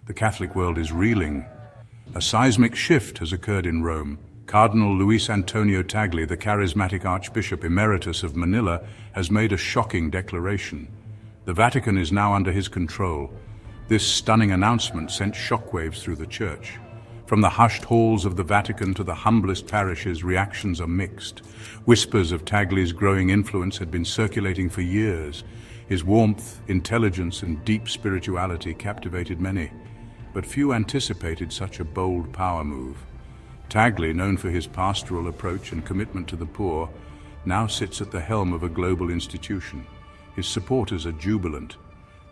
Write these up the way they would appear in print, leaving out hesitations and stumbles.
The Catholic world is reeling. A seismic shift has occurred in Rome. Cardinal Luis Antonio Tagle, the charismatic Archbishop Emeritus of Manila, has made a shocking declaration. The Vatican is now under his control. This stunning announcement sent shockwaves through the Church. From the hushed halls of the Vatican to the humblest parishes, reactions are mixed. Whispers of Tagle's growing influence had been circulating for years. His warmth, intelligence, and deep spirituality captivated many, but few anticipated such a bold power move. Tagle, known for his pastoral approach and commitment to the poor, now sits at the helm of a global institution. His supporters are jubilant.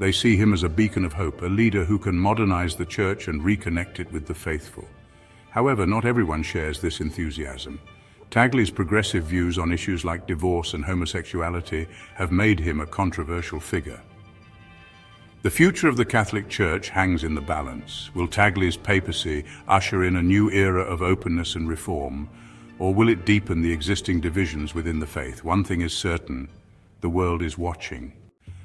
They see him as a beacon of hope, a leader who can modernize the Church and reconnect it with the faithful. However, not everyone shares this enthusiasm. Tagle's progressive views on issues like divorce and homosexuality have made him a controversial figure. The future of the Catholic Church hangs in the balance. Will Tagle's papacy usher in a new era of openness and reform, or will it deepen the existing divisions within the faith? One thing is certain: the world is watching.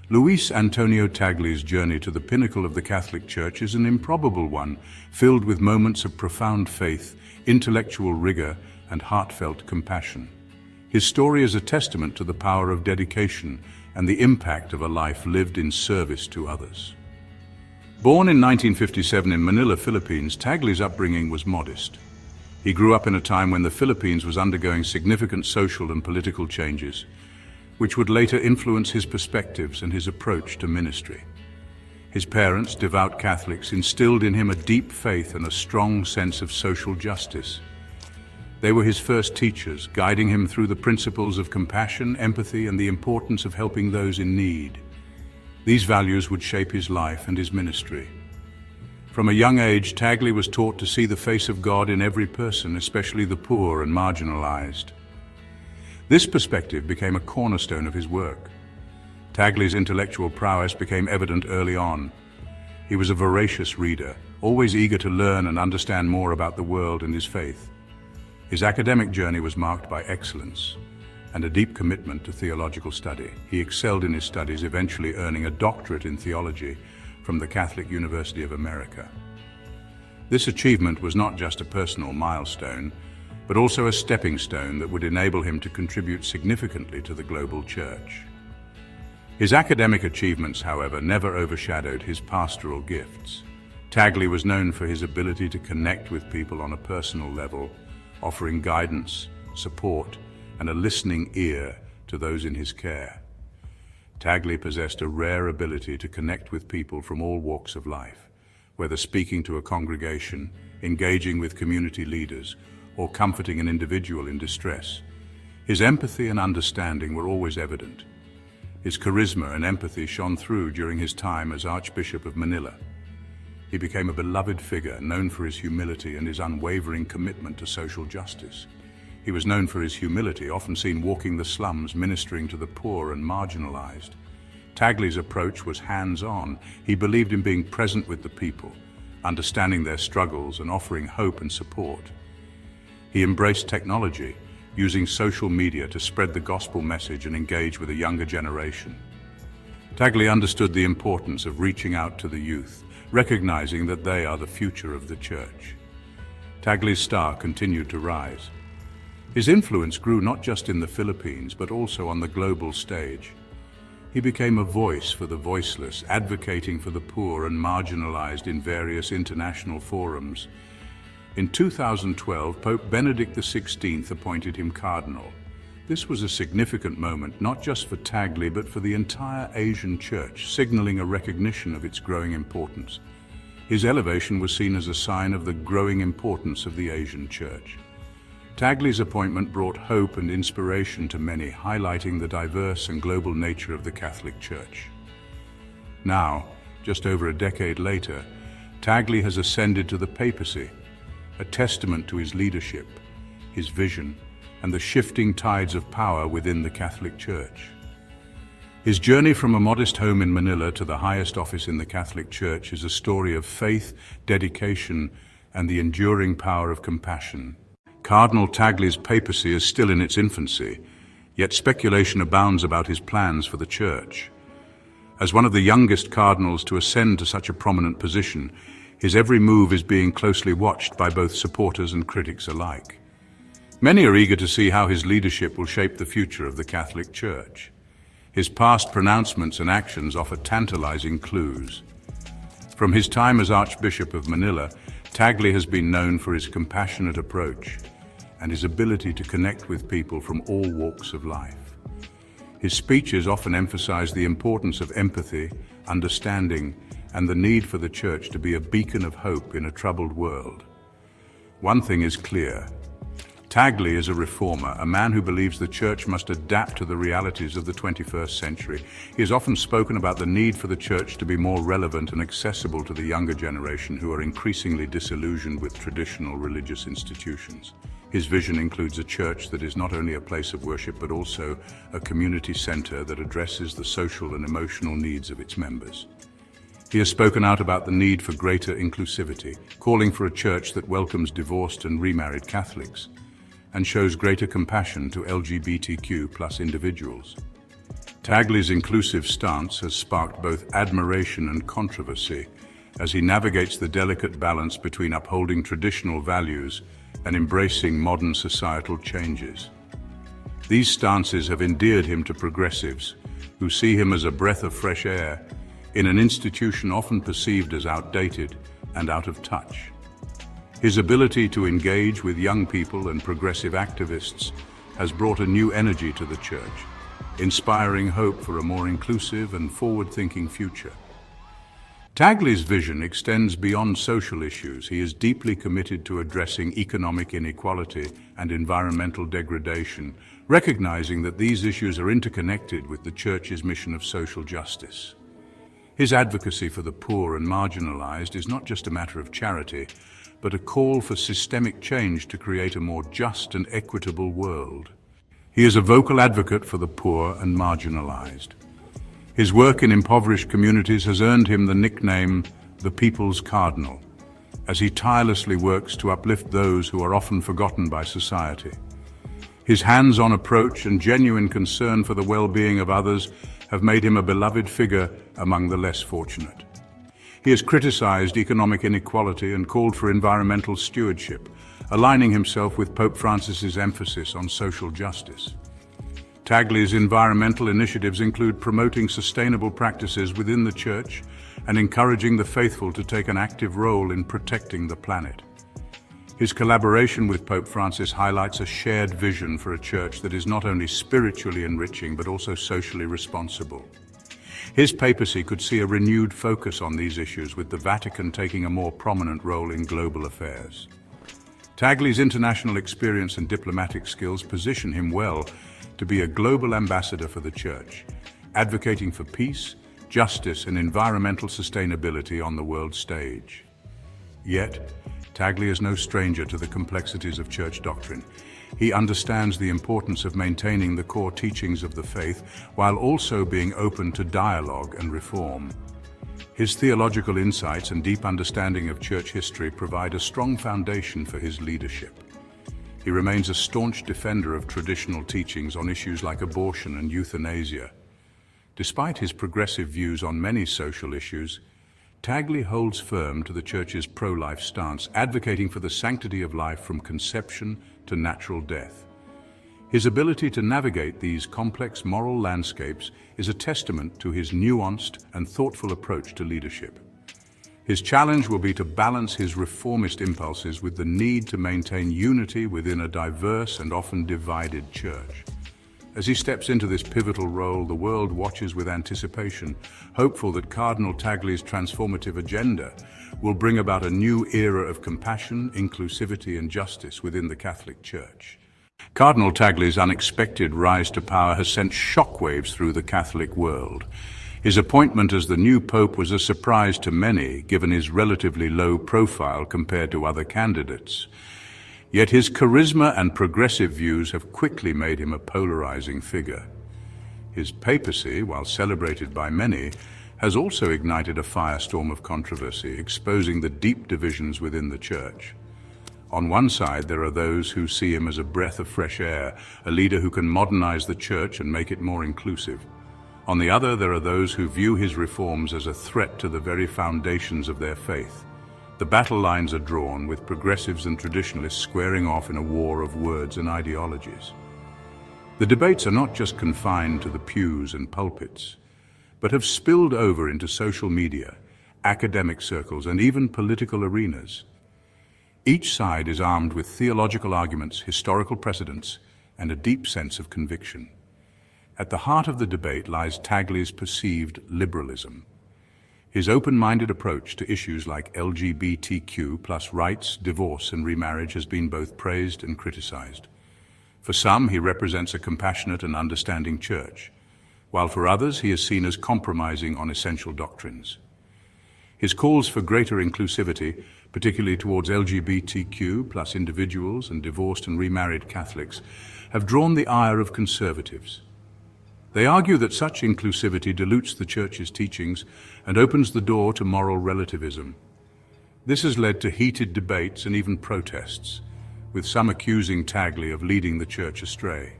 Luis Antonio Tagle's journey to the pinnacle of the Catholic Church is an improbable one, filled with moments of profound faith, intellectual rigor, and heartfelt compassion. His story is a testament to the power of dedication and the impact of a life lived in service to others. Born in 1957 in Manila, Philippines, Tagle's upbringing was modest. He grew up in a time when the Philippines was undergoing significant social and political changes, which would later influence his perspectives and his approach to ministry. His parents, devout Catholics, instilled in him a deep faith and a strong sense of social justice. They were his first teachers, guiding him through the principles of compassion, empathy, and the importance of helping those in need. These values would shape his life and his ministry. From a young age, Tagle was taught to see the face of God in every person, especially the poor and marginalized. This perspective became a cornerstone of his work. Tagle's intellectual prowess became evident early on. He was a voracious reader, always eager to learn and understand more about the world and his faith. His academic journey was marked by excellence and a deep commitment to theological study. He excelled in his studies, eventually earning a doctorate in theology from the Catholic University of America. This achievement was not just a personal milestone, but also a stepping stone that would enable him to contribute significantly to the global Church. His academic achievements, however, never overshadowed his pastoral gifts. Tagle was known for his ability to connect with people on a personal level, offering guidance, support, and a listening ear to those in his care. Tagle possessed a rare ability to connect with people from all walks of life, whether speaking to a congregation, engaging with community leaders, or comforting an individual in distress. His empathy and understanding were always evident. His charisma and empathy shone through during his time as Archbishop of Manila. He became a beloved figure, known for his humility and his unwavering commitment to social justice. He was known for his humility, often seen walking the slums, ministering to the poor and marginalized. Tagle's approach was hands-on. He believed in being present with the people, understanding their struggles and offering hope and support. He embraced technology, using social media to spread the gospel message and engage with a younger generation. Tagle understood the importance of reaching out to the youth, recognizing that they are the future of the Church. Tagle's star continued to rise. His influence grew not just in the Philippines, but also on the global stage. He became a voice for the voiceless, advocating for the poor and marginalized in various international forums. In 2012, Pope Benedict XVI appointed him cardinal. This was a significant moment, not just for Tagle, but for the entire Asian Church, signaling a recognition of its growing importance. His elevation was seen as a sign of the growing importance of the Asian Church. Tagle's appointment brought hope and inspiration to many, highlighting the diverse and global nature of the Catholic Church. Now, just over a decade later, Tagle has ascended to the Papacy, a testament to his leadership, his vision, and the shifting tides of power within the Catholic Church. His journey from a modest home in Manila to the highest office in the Catholic Church is a story of faith, dedication, and the enduring power of compassion. Cardinal Tagle's papacy is still in its infancy, yet speculation abounds about his plans for the Church. As one of the youngest cardinals to ascend to such a prominent position, His every move is being closely watched by both supporters and critics alike. Many are eager to see how his leadership will shape the future of the Catholic Church. His past pronouncements and actions offer tantalizing clues. From his time as Archbishop of Manila, Tagle has been known for his compassionate approach and his ability to connect with people from all walks of life. His speeches often emphasize the importance of empathy, understanding, and the need for the Church to be a beacon of hope in a troubled world. One thing is clear. Tagle is a reformer, a man who believes the Church must adapt to the realities of the 21st century. He has often spoken about the need for the Church to be more relevant and accessible to the younger generation who are increasingly disillusioned with traditional religious institutions. His vision includes a church that is not only a place of worship but also a community center that addresses the social and emotional needs of its members. He has spoken out about the need for greater inclusivity, calling for a church that welcomes divorced and remarried Catholics and shows greater compassion to LGBTQ+ individuals. Tagle's inclusive stance has sparked both admiration and controversy as he navigates the delicate balance between upholding traditional values and embracing modern societal changes. These stances have endeared him to progressives who see him as a breath of fresh air in an institution often perceived as outdated and out of touch. His ability to engage with young people and progressive activists has brought a new energy to the Church, inspiring hope for a more inclusive and forward-thinking future. Tagle's vision extends beyond social issues. He is deeply committed to addressing economic inequality and environmental degradation, recognizing that these issues are interconnected with the Church's mission of social justice. His advocacy for the poor and marginalized is not just a matter of charity, but a call for systemic change to create a more just and equitable world. He is a vocal advocate for the poor and marginalized. His work in impoverished communities has earned him the nickname the People's Cardinal, as he tirelessly works to uplift those who are often forgotten by society. His hands-on approach and genuine concern for the well-being of others have made him a beloved figure among the less fortunate. He has criticized economic inequality and called for environmental stewardship, aligning himself with Pope Francis's emphasis on social justice. Tagle's environmental initiatives include promoting sustainable practices within the Church and encouraging the faithful to take an active role in protecting the planet. His collaboration with Pope Francis highlights a shared vision for a Church that is not only spiritually enriching but also socially responsible. His papacy could see a renewed focus on these issues, with the Vatican taking a more prominent role in global affairs. Tagle's international experience and diplomatic skills position him well to be a global ambassador for the Church, advocating for peace, justice, and environmental sustainability on the world stage. Yet, Tagle is no stranger to the complexities of Church doctrine. He understands the importance of maintaining the core teachings of the faith while also being open to dialogue and reform. His theological insights and deep understanding of Church history provide a strong foundation for his leadership. He remains a staunch defender of traditional teachings on issues like abortion and euthanasia. Despite his progressive views on many social issues, Tagle holds firm to the Church's pro-life stance, advocating for the sanctity of life from conception to natural death. His ability to navigate these complex moral landscapes is a testament to his nuanced and thoughtful approach to leadership. His challenge will be to balance his reformist impulses with the need to maintain unity within a diverse and often divided Church. As he steps into this pivotal role, the world watches with anticipation, hopeful that Cardinal Tagle's transformative agenda will bring about a new era of compassion, inclusivity, and justice within the Catholic Church. Cardinal Tagle's unexpected rise to power has sent shockwaves through the Catholic world. His appointment as the new Pope was a surprise to many, given his relatively low profile compared to other candidates. Yet his charisma and progressive views have quickly made him a polarizing figure. His papacy, while celebrated by many, has also ignited a firestorm of controversy, exposing the deep divisions within the Church. On one side, there are those who see him as a breath of fresh air, a leader who can modernize the Church and make it more inclusive. On the other, there are those who view his reforms as a threat to the very foundations of their faith. The battle lines are drawn, with progressives and traditionalists squaring off in a war of words and ideologies. The debates are not just confined to the pews and pulpits, but have spilled over into social media, academic circles, and even political arenas. Each side is armed with theological arguments, historical precedents, and a deep sense of conviction. At the heart of the debate lies Tagle's perceived liberalism. His open-minded approach to issues like LGBTQ plus rights, divorce, and remarriage has been both praised and criticized. For some, he represents a compassionate and understanding church, while for others, he is seen as compromising on essential doctrines. His calls for greater inclusivity, particularly towards LGBTQ plus individuals and divorced and remarried Catholics, have drawn the ire of conservatives. They argue that such inclusivity dilutes the Church's teachings and opens the door to moral relativism. This has led to heated debates and even protests, with some accusing Tagle of leading the Church astray.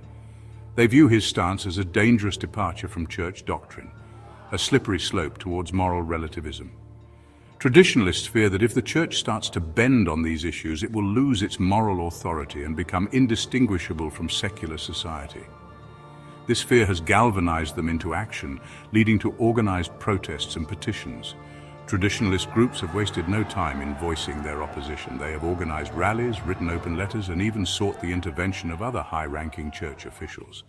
They view his stance as a dangerous departure from Church doctrine, a slippery slope towards moral relativism. Traditionalists fear that if the Church starts to bend on these issues, it will lose its moral authority and become indistinguishable from secular society. This fear has galvanized them into action, leading to organized protests and petitions. Traditionalist groups have wasted no time in voicing their opposition. They have organized rallies, written open letters, and even sought the intervention of other high-ranking Church officials.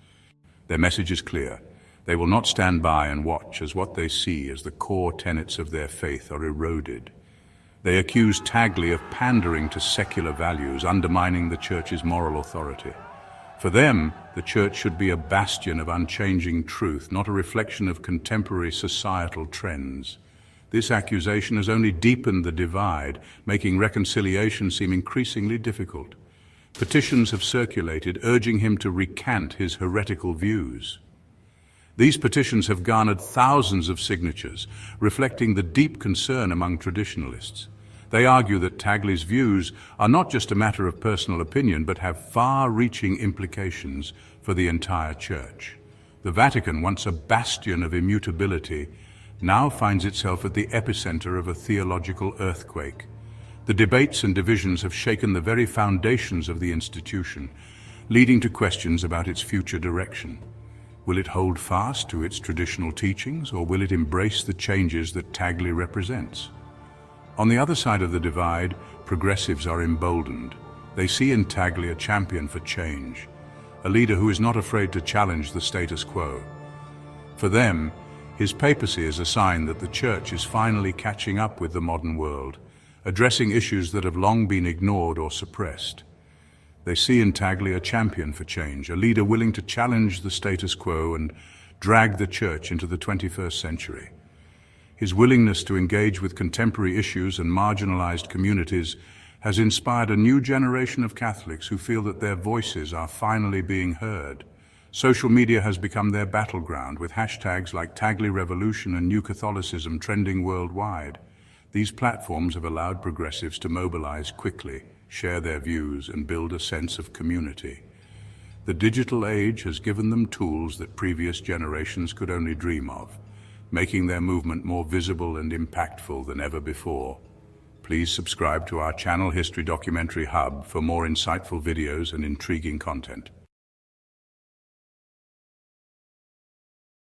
Their message is clear. They will not stand by and watch as what they see as the core tenets of their faith are eroded. They accuse Tagle of pandering to secular values, undermining the Church's moral authority. For them, the Church should be a bastion of unchanging truth, not a reflection of contemporary societal trends. This accusation has only deepened the divide, making reconciliation seem increasingly difficult. Petitions have circulated urging him to recant his heretical views. These petitions have garnered thousands of signatures, reflecting the deep concern among traditionalists. They argue that Tagle's views are not just a matter of personal opinion, but have far-reaching implications for the entire Church. The Vatican, once a bastion of immutability, now finds itself at the epicenter of a theological earthquake. The debates and divisions have shaken the very foundations of the institution, leading to questions about its future direction. Will it hold fast to its traditional teachings, or will it embrace the changes that Tagle represents? On the other side of the divide, progressives are emboldened. They see in Tagle a champion for change, a leader who is not afraid to challenge the status quo. For them, his papacy is a sign that the Church is finally catching up with the modern world, addressing issues that have long been ignored or suppressed. They see in Tagle a champion for change, a leader willing to challenge the status quo and drag the Church into the 21st century. His willingness to engage with contemporary issues and marginalized communities has inspired a new generation of Catholics who feel that their voices are finally being heard. Social media has become their battleground, with hashtags like Tagle Revolution and New Catholicism trending worldwide. These platforms have allowed progressives to mobilize quickly, share their views, and build a sense of community. The digital age has given them tools that previous generations could only dream of, making their movement more visible and impactful than ever before. Please subscribe to our channel History Documentary Hub for more insightful videos and intriguing content.